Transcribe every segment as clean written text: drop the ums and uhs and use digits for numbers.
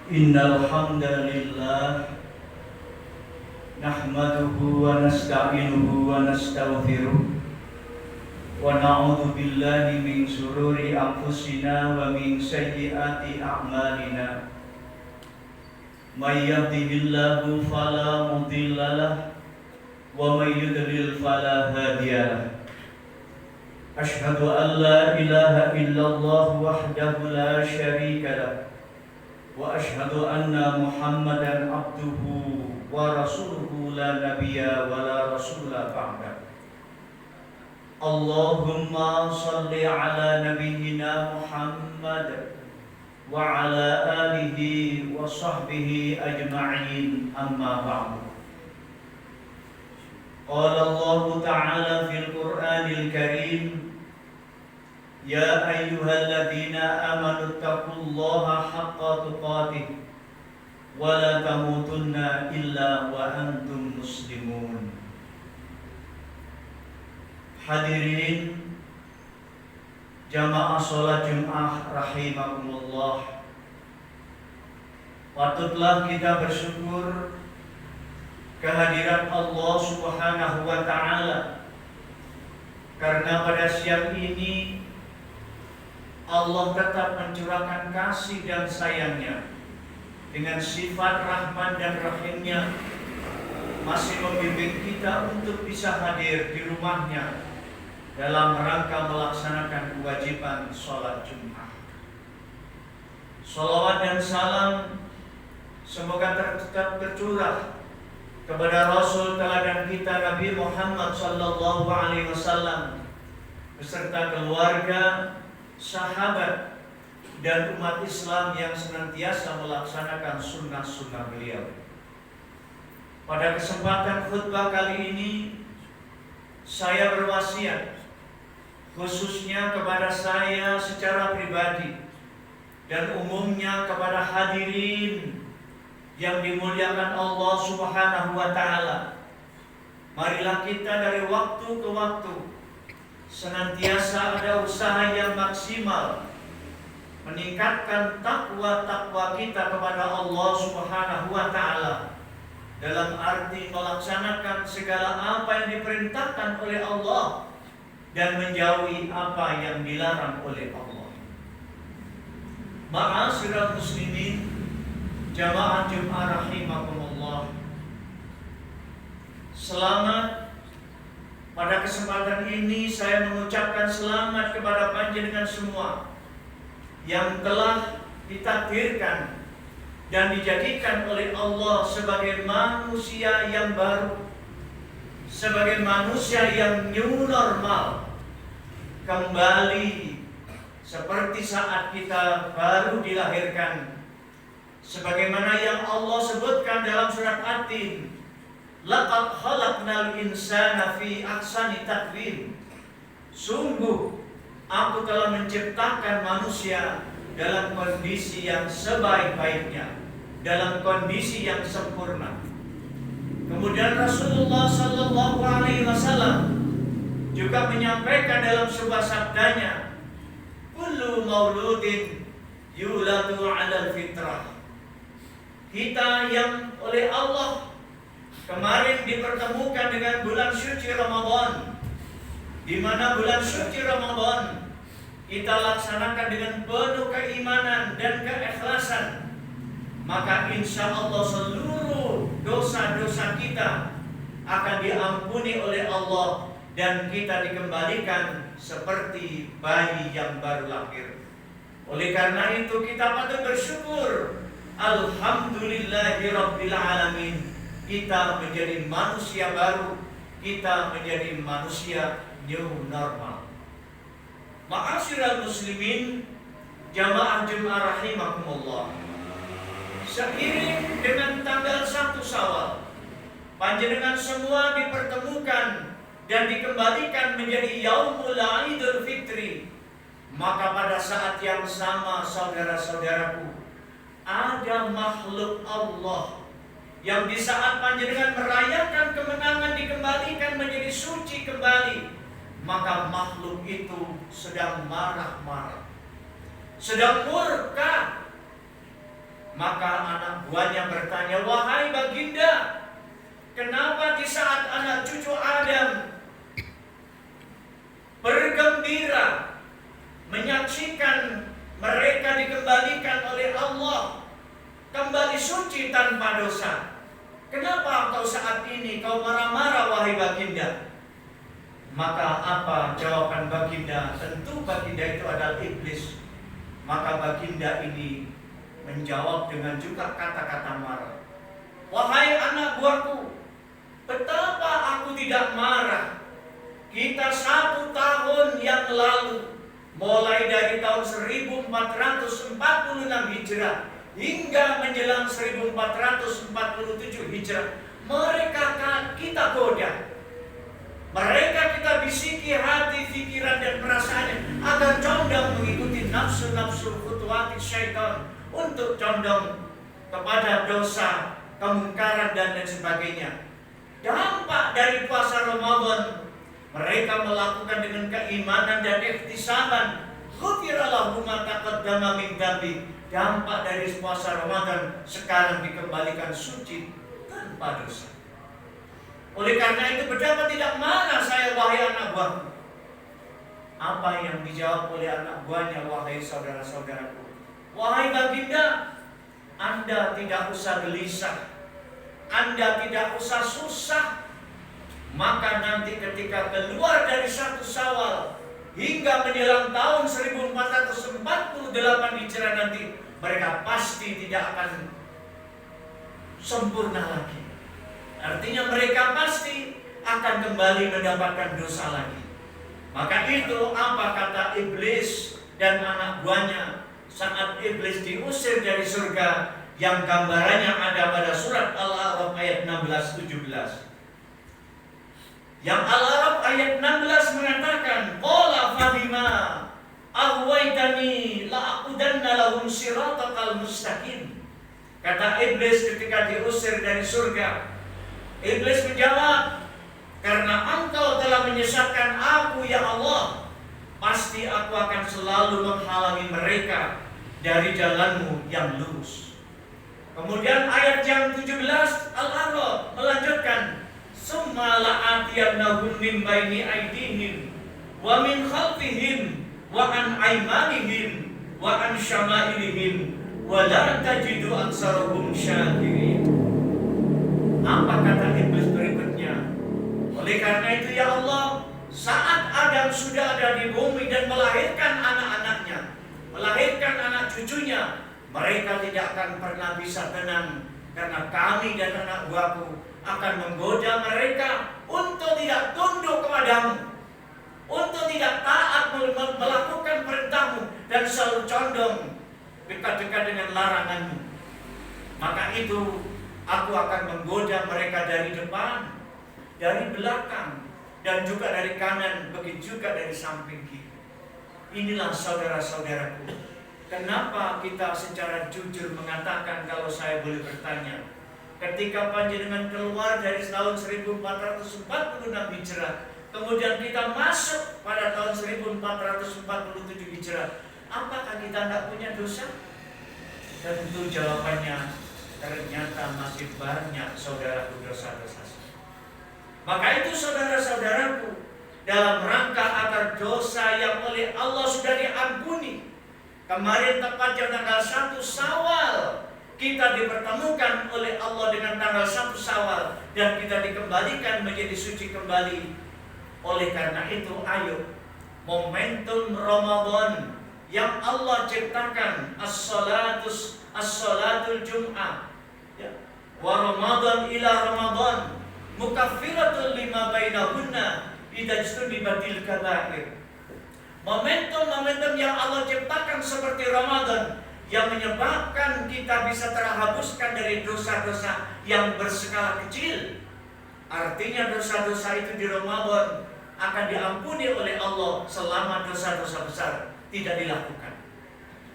Innal hamdalillah nahmaduhu wa nasta'inuhu wa nastaghfiruh wa na'udzu billahi min shururi anfusina wa min sayyiati a'malina. May yahdihillahu fala mudilla lahu wa may yudlil fala hadiya lahu. Asyhadu an la ilaha illallah wahdahu la syarika lahu wa asyhadu anna Muhammadan abduhu wa rasuluhu la nabiyya wa la rasula ba'da. Allahumma salli ala nabiyyina Muhammad wa ala alihi wa sahbihi ajma'in, amma ba'du. Qala Allah ta'ala fil Qur'anil Karim, ya ayyuhalladzina amanu taqullaha haqqa tuqatih wa la tamutunna illa wa antum muslimun. Hadirin jamaah salat Jumat rahimakumullah, patutlah kita bersyukur kehadiran Allah Subhanahu wa taala, karena pada siang ini Allah tetap mencurahkan kasih dan sayangnya dengan sifat Rahman dan Rahimnya, masih membimbing kita untuk bisa hadir di rumahnya dalam rangka melaksanakan kewajiban sholat Jumat. Sholawat dan salam semoga tetap tercurah kepada Rasul teladan kita Nabi Muhammad sallallahu alaihi wasallam beserta keluarga, sahabat, dan umat Islam yang senantiasa melaksanakan sunnah-sunnah beliau. Pada kesempatan khutbah kali ini, saya berwasiat khususnya kepada saya secara pribadi dan umumnya kepada hadirin yang dimuliakan Allah Subhanahu wa taala. Marilah kita dari waktu ke waktu senantiasa ada usaha yang maksimal meningkatkan takwa kita kepada Allah Subhanahu wa taala, dalam arti melaksanakan segala apa yang diperintahkan oleh Allah dan menjauhi apa yang dilarang oleh Allah. Ma'asyiral muslimin jamaah Jumat rahimakumullah, selamat. Pada kesempatan ini saya mengucapkan selamat kepada panjenengan semua yang telah ditakdirkan dan dijadikan oleh Allah sebagai manusia yang baru, sebagai manusia yang new normal, kembali seperti saat kita baru dilahirkan, sebagaimana yang Allah sebutkan dalam surat At-Tin, laqad khalaqnal insana fi ahsani taqwim. Sungguh aku telah menciptakan manusia dalam kondisi yang sebaik-baiknya, dalam kondisi yang sempurna. Kemudian Rasulullah sallallahu alaihi wasallam juga menyampaikan dalam sebuah sabdanya, kullu mauludin yuladu 'alal fitrah. Kita yang oleh Allah kemarin dipertemukan dengan bulan suci Ramadan, di mana bulan suci Ramadan kita laksanakan dengan penuh keimanan dan keikhlasan, maka insya Allah seluruh dosa-dosa kita akan diampuni oleh Allah dan kita dikembalikan seperti bayi yang baru lahir. Oleh karena itu kita patut bersyukur, alhamdulillahirabbil alamin, kita menjadi manusia baru, kita menjadi manusia new normal. Ma'asyiral muslimin jamaah Jumat rahimakumullah, seiring dengan tanggal 1 Syawal, panjenengan semua dipertemukan dan dikembalikan menjadi Yaumul Idul Fitri. Maka pada saat yang sama, saudara-saudaraku, ada makhluk Allah yang di saat panjenengan merayakan kemenangan dikembalikan menjadi suci kembali, maka makhluk itu sedang marah-marah, sedang murka. Maka anak buahnya bertanya, "Wahai baginda, kenapa di saat anak cucu Adam bergembira menyaksikan mereka dikembalikan oleh Allah kembali suci tanpa dosa, kenapa engkau saat ini kau marah-marah wahai baginda?" Maka apa jawaban baginda? Tentu baginda itu adalah iblis. Maka baginda ini menjawab dengan juga kata-kata marah. "Wahai anak buahku, betapa aku tidak marah. Kita 1 tahun yang lalu, mulai dari tahun 1446 Hijrah hingga menjelang 1447 Hijrah, kita goda. Mereka kita bisiki hati, pikiran dan perasaannya agar condong mengikuti nafsu-nafsu khutuwati syaitan, untuk condong kepada dosa, kemungkaran dan lain sebagainya. Dampak dari puasa Ramadan, mereka melakukan dengan keimanan dan ihtisaban. Ghufira lahu ma taqaddama min dzambi. Dampak dari puasa Ramadan sekarang dikembalikan suci tanpa dosa. Oleh karena itu betapa tidak marah saya wahai anak buahku. Apa yang dijawab oleh anak buahnya? "Wahai saudara-saudaraku, wahai baginda, Anda tidak usah gelisah, Anda tidak usah susah. Maka nanti ketika keluar dari 1 Syawal hingga menjelang tahun 1448 Hijrah nanti, mereka pasti tidak akan sempurna lagi. Artinya mereka pasti akan kembali mendapatkan dosa lagi." Maka itu apa kata iblis dan anak buahnya saat iblis diusir dari surga, yang gambarannya ada pada surat Al-A'raf ayat 16-17. Yang Al-A'raf ayat 16 mengatakan, "Qala fabima aghwaytani la'aqudanna lahum siratal mustaqim." Kata iblis ketika diusir dari surga, iblis menjawab, "Karena engkau telah menyesatkan aku ya Allah, pasti aku akan selalu menghalangi mereka dari jalanmu yang lurus." Kemudian ayat yang 17 Al-A'raf melanjutkan, "Summa la'atiyannahum min baini aydihim wa min khalfihim wa an aymanihim wa an syama'ilihim wa la tajidu aktsarahum syakirin." Apa kata iblis berikutnya? "Oleh karena itu ya Allah, saat Adam sudah ada di bumi dan melahirkan anak-anaknya, melahirkan anak cucunya, mereka tidak akan pernah bisa tenang, karena kami dan anak buahku akan menggoda mereka untuk tidak tunduk kepadamu, untuk tidak taat melakukan perintahmu, dan selalu condong dekat-dekat dengan laranganmu. Maka itu aku akan menggoda mereka dari depan, dari belakang, dan juga dari kanan, begitu juga dari samping kiri." Inilah saudara-saudaraku, kenapa kita secara jujur mengatakan, kalau saya boleh bertanya, ketika panjenengan keluar dari tahun 1446 Hijrah, kemudian kita masuk pada tahun 1447 Hijrah, apakah kita tidak punya dosa? Tentu jawabannya, ternyata masih banyak saudaraku dosa-dosa. Maka itu saudara-saudaraku, dalam rangka agar dosa yang oleh Allah sudah diampuni, kemarin tepatnya tanggal 1 Syawal kita dipertemukan oleh Allah dengan tanggal 1 Syawal, dan kita dikembalikan menjadi suci kembali. Oleh karena itu, ayo, momentum Ramadan yang Allah ciptakan, as-salatul Jum'ah, ya, wa Ramadan ila Ramadan mukaffiratul lima bainahunna idza jtunibatil kaba'ir. Momentum-momentum yang Allah ciptakan seperti Ramadan, yang menyebabkan kita bisa terhapuskan dari dosa-dosa yang berskala kecil. Artinya dosa-dosa itu di Ramadan akan diampuni oleh Allah selama dosa-dosa besar tidak dilakukan.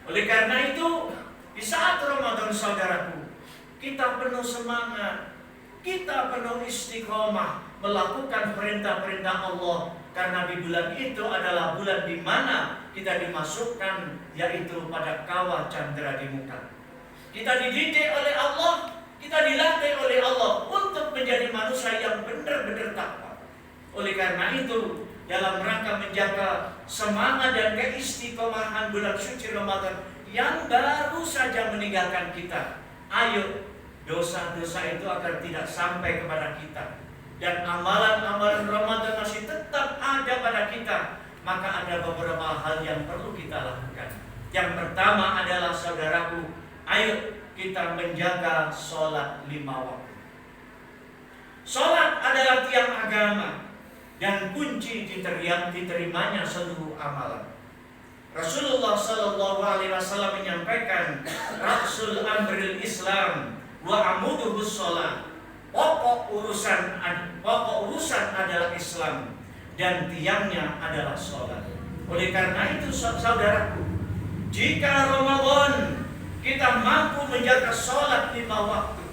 Oleh karena itu, di saat Ramadan saudaraku, kita penuh semangat, kita penuh istiqomah melakukan perintah-perintah Allah, karena di bulan itu adalah bulan di mana kita dimasukkan, yaitu pada kawah candra di muka. Kita dididik oleh Allah, kita dilatih oleh Allah untuk menjadi manusia yang benar-benar takwa. Oleh karena itu, dalam rangka menjaga semangat dan keistiqomahan bulan suci Ramadan yang baru saja meninggalkan kita, ayo dosa-dosa itu agar tidak sampai kepada kita, dan amalan-amalan Ramadan masih tetap ada pada kita, maka ada beberapa hal yang perlu kita lakukan. Yang pertama adalah, saudaraku, ayo kita menjaga sholat 5 waktu. Sholat adalah tiang agama dan kunci diterimanya seluruh amalan. Rasulullah Shallallahu Alaihi Wasallam menyampaikan, Rasul amril Islam wa amuduhus sholat. Pokok urusan adalah Islam dan tiangnya adalah sholat. Oleh karena itu, saudaraku, jika Ramadan kita mampu menjaga sholat 5 waktu,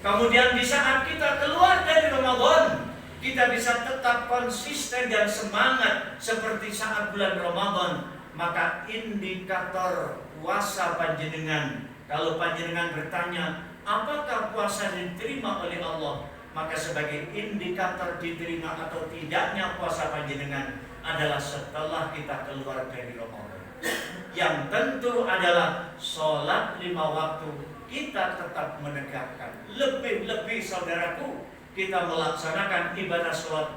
kemudian di saat kita keluar dari Ramadan, kita bisa tetap konsisten dan semangat seperti saat bulan Ramadan, maka indikator puasa panjenengan, kalau panjenengan bertanya, apakah puasa diterima oleh Allah? Maka sebagai indikator diterima atau tidaknya puasa panjenengan adalah setelah kita keluar dari Ramadan. Yang tentu adalah sholat 5 waktu kita tetap menegakkan. Lebih-lebih, saudaraku, kita melaksanakan ibadah sholat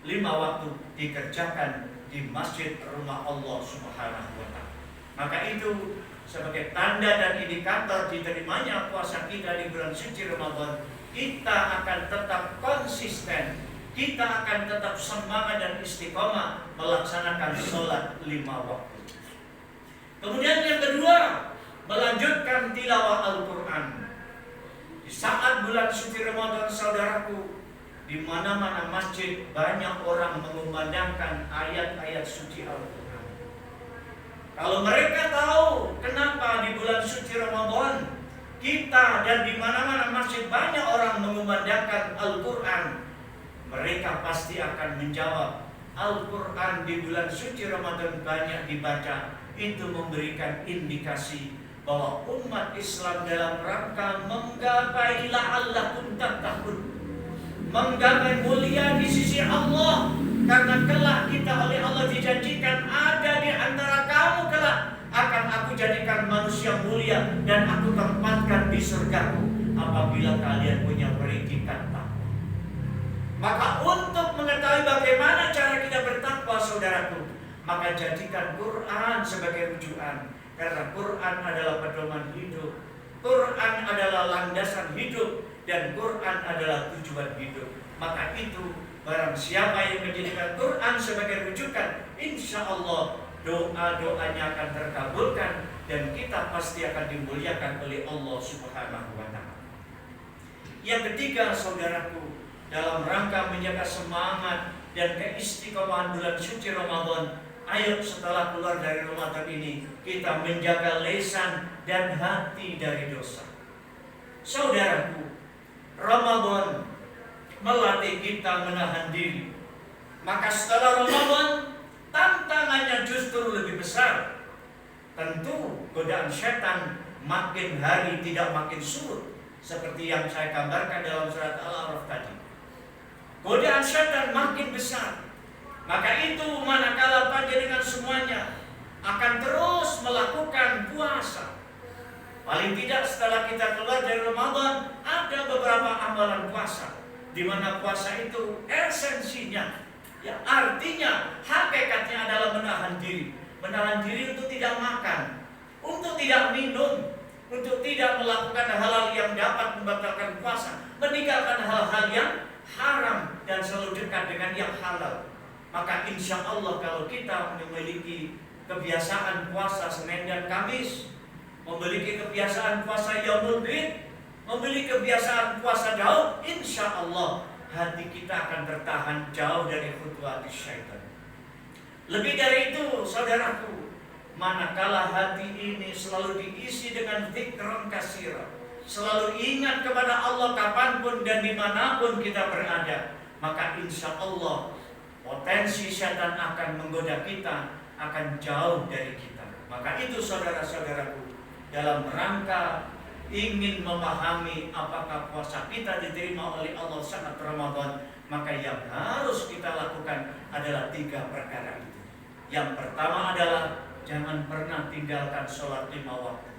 5 waktu dikerjakan di masjid rumah Allah Subhanahu wa Ta'ala. Maka itu sebagai tanda dan indikator diterimanya puasa kita di bulan suci Ramadan, kita akan tetap konsisten, kita akan tetap semangat dan istiqomah melaksanakan sholat 5 waktu. Kemudian yang kedua, melanjutkan tilawah Al-Quran. Di saat bulan suci Ramadan, saudaraku, di mana-mana masjid banyak orang mengumandangkan ayat-ayat suci Al-Quran. Kalau mereka tahu kenapa di bulan suci Ramadan kita dan di mana-mana masjid banyak orang mengumandangkan Al-Quran, mereka pasti akan menjawab, Al-Quran di bulan suci Ramadan banyak dibaca. Itu memberikan indikasi bahwa umat Islam dalam rangka menggapai la'allakum tattaqun, menggapai mulia di sisi Allah, karena kelak kita oleh Allah dijanjikan ada di antara kamu kelak akan aku jadikan manusia mulia dan aku tempatkan di surgaku apabila kalian punya predikat takwa. Maka untuk mengetahui bagaimana cara kita bertakwa, saudaraku, maka jadikan Quran sebagai rujukan, karena Quran adalah pedoman hidup, Quran adalah landasan hidup, dan Quran adalah tujuan hidup. Maka itu, barang siapa yang menjadikan Quran sebagai rujukan, insya Allah doa-doanya akan terkabulkan dan kita pasti akan dimuliakan oleh Allah Subhanahu wa Ta'ala. Yang ketiga, saudaraku, dalam rangka menjaga semangat dan keistiqomahan bulan suci Ramadan, ayo setelah keluar dari Ramadan ini kita menjaga lisan dan hati dari dosa. Saudaraku, Ramadan melatih kita menahan diri. Maka setelah Ramadan, tantangannya justru lebih besar. Tentu godaan setan makin hari tidak makin surut, seperti yang saya gambarkan dalam surat Al-A'raf tadi. Godaan setan makin besar. Maka itu manakala panjenengan semuanya akan terus melakukan puasa. Paling tidak setelah kita keluar dari Ramadan, ada beberapa amalan puasa, di mana puasa itu esensinya, ya artinya hakikatnya adalah menahan diri. Menahan diri untuk tidak makan, untuk tidak minum, untuk tidak melakukan hal-hal yang dapat membatalkan puasa, meninggalkan hal-hal yang haram dan selalu dekat dengan yang halal. Maka insya Allah kalau kita memiliki kebiasaan puasa Senin dan Kamis, memiliki kebiasaan puasa Yaumul Bid, memiliki kebiasaan puasa Daud, insya Allah hati kita akan tertahan jauh dari khutuwat syaitan. Lebih dari itu, saudaraku, manakala hati ini selalu diisi dengan dzikran katsira, selalu ingat kepada Allah kapanpun dan dimanapun kita berada, maka insya Allah potensi syaitan akan menggoda kita akan jauh dari kita. Maka itu saudara-saudaraku, dalam rangka ingin memahami apakah puasa kita diterima oleh Allah saat Ramadan, maka yang harus kita lakukan adalah 3 perkara itu. Yang pertama adalah jangan pernah tinggalkan sholat 5 waktu.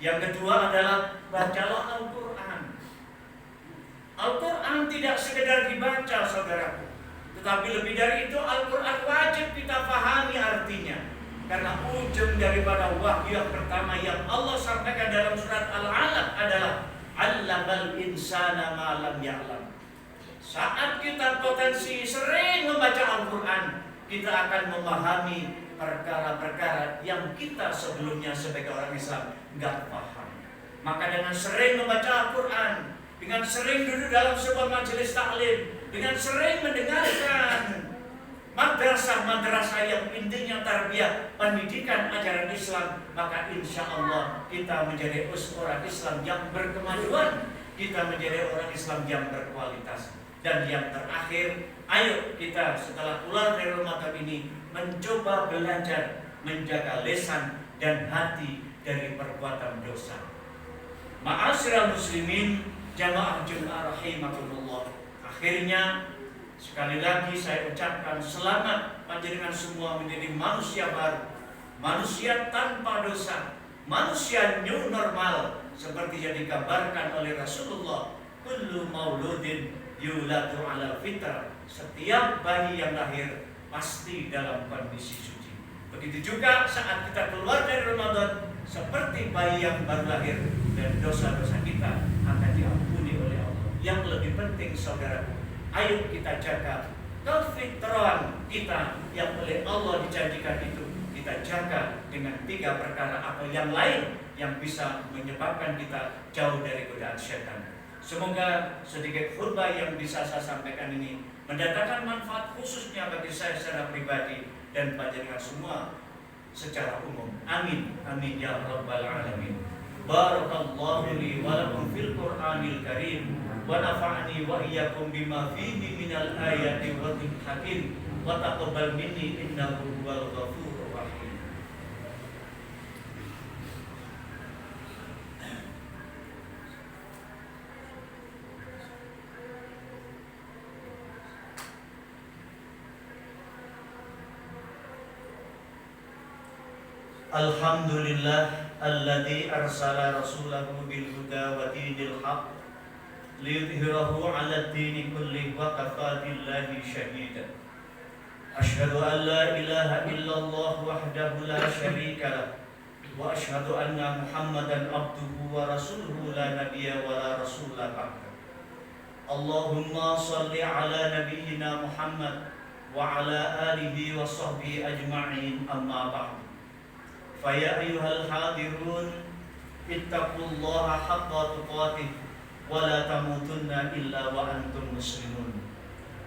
Yang kedua adalah bacalah Al-Quran. Al-Quran tidak sekedar dibaca, saudaraku, tetapi lebih dari itu Al-Quran wajib kita pahami artinya. Karena ujung daripada wahyu yang pertama yang Allah sampaikan dalam surat Al-Alaq adalah Allamal insana ma lam ya'lam. Saat kita potensi sering membaca Al-Quran, kita akan memahami perkara-perkara yang kita sebelumnya sebagai orang Islam nggak paham. Maka dengan sering membaca Al-Quran, dengan sering duduk dalam sebuah majelis taklim, dengan sering mendengarkan madrasah-madrasah yang intinya tarbiyah, pendidikan ajaran Islam, maka insya Allah kita menjadi orang Islam yang berkemajuan, kita menjadi orang Islam yang berkualitas. Dan yang terakhir, ayo kita setelah keluar dari Ramadan ini mencoba belajar menjaga lisan dan hati dari perbuatan dosa. Ma'asyiral muslimin, jamaah Jumat rahimakumullah. Akhirnya sekali lagi saya ucapkan selamat panjenengan semua menjadi manusia baru, manusia tanpa dosa, manusia new normal seperti yang digambarkan oleh Rasulullah. Kullu mauludin yuladu ala fitrah. Setiap bayi yang lahir pasti dalam kondisi suci. Begitu juga saat kita keluar dari Ramadan, seperti bayi yang baru lahir, dan dosa-dosa kita akan diampuni oleh Allah. Yang lebih penting, saudaraku, ayo kita jaga kefitrahan kita yang oleh Allah dijanjikan itu. Kita jaga dengan 3 perkara atau yang lain yang bisa menyebabkan kita jauh dari godaan syaitan. Semoga sedikit khutbah yang bisa saya sampaikan ini mendatangkan manfaat khususnya bagi saya secara pribadi dan panjenengan semua secara umum. Amin. Amin ya rabbal alamin. Barakallahu li wa lakum fil Qur'anil Karim wa nafa'ani wa iyyakum bima fihi minal ayati wa dzikril hakim wa taqabbal minni innahu huwal ghafurur rahim. Alhamdulillah alladzi arsala rasulahu bil huda wa dinil haqq liyudhhirahu 'ala ad-dini kullihi wa kafaa billahi shahida. Asyhadu an la ilaha illallah wahdahu la syarika lah wa asyhadu anna Muhammadan abduhu wa rasuluhu la nabiyya wa la rasula ba'da. Allahumma shalli 'ala nabiyyina Muhammad wa 'ala alihi wa sahbihi ajma'in, amma ba'du. Faya ayyuhal hadirun ittaqullaha haqqa tuqatih wa la tamutunna illa wa antum muslimun.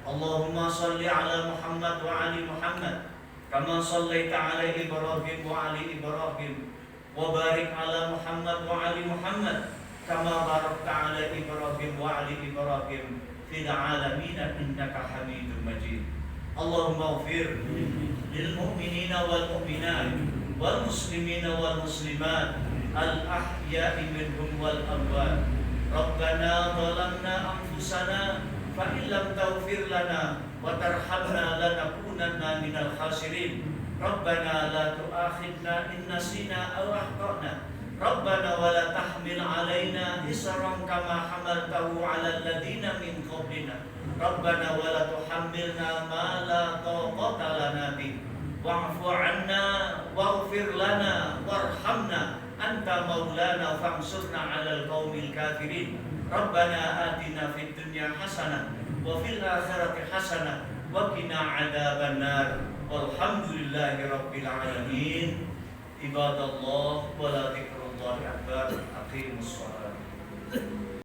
Allahumma salli ala Muhammad wa ali Muhammad kama sallaita ala Ibrahim wa ali Ibrahim wa barik ala Muhammad wa ali Muhammad kama barakta ala Ibrahim wa ali Ibrahim fil alamin innaka Hamidum Majid. Allahumma ighfir lil mu'minina wal mu'minat wal muslimina wal muslimat al ahya'i minhum wal amwat. Rabbana zalamna anfusana fa in lam taghfir lana wa tarhamna lanakunanna minal khasirin. Rabbana la tu'akhidna in nasina aw akhtana. Rabbana wa la tahmil alaina isran kama hamaltahu 'alal ladina min qablina. Rabbana wa la tuhammilna ma la taqata lana bih. Wa'fu 'anna waghfir lana warhamna anta maulana fansurna 'alal qaumil kafirin. Rabbana atina fid dunya hasanah wa fil akhirati hasanah wa qina 'adzaban nar. Walhamdulillahi rabbil alamin. Ibadallah wa la dzikrullahi akbar. Aqimus shalah.